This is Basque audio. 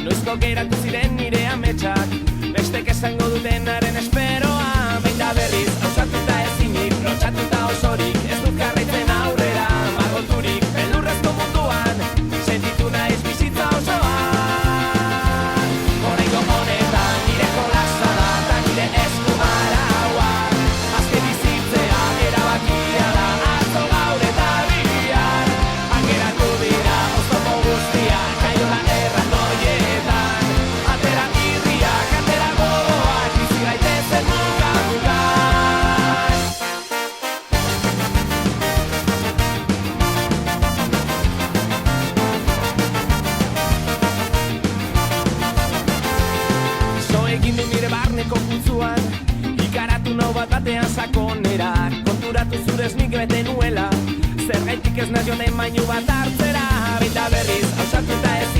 Noizko geratu ziren nire ametsak, bestek esango dutenaren esperoa. Behin da berriz, ausartuta ezinik, lotxatuta osorik, ez dut jarraitzen aurrera, margoturik, beldurrezko munduan, sentitu naiz bizitza osoan. Oraingo honetan, nire jolasa da, eta nire esku araua, azken bizitzea erabakia da, atzo gaur eta bihar, angeratu dira oztopo guztiak, kaiola erraldoietan, atera irriak, atera gogoak, bizi gaitezen muga-mugan. So egin du nire barneko putzuan, ikaratu nau bat batean sakonera, konturatu zurez nik bete nuela, zergaitik ez nazion emainu bat hartzera, behin da berriz, ausartuta ez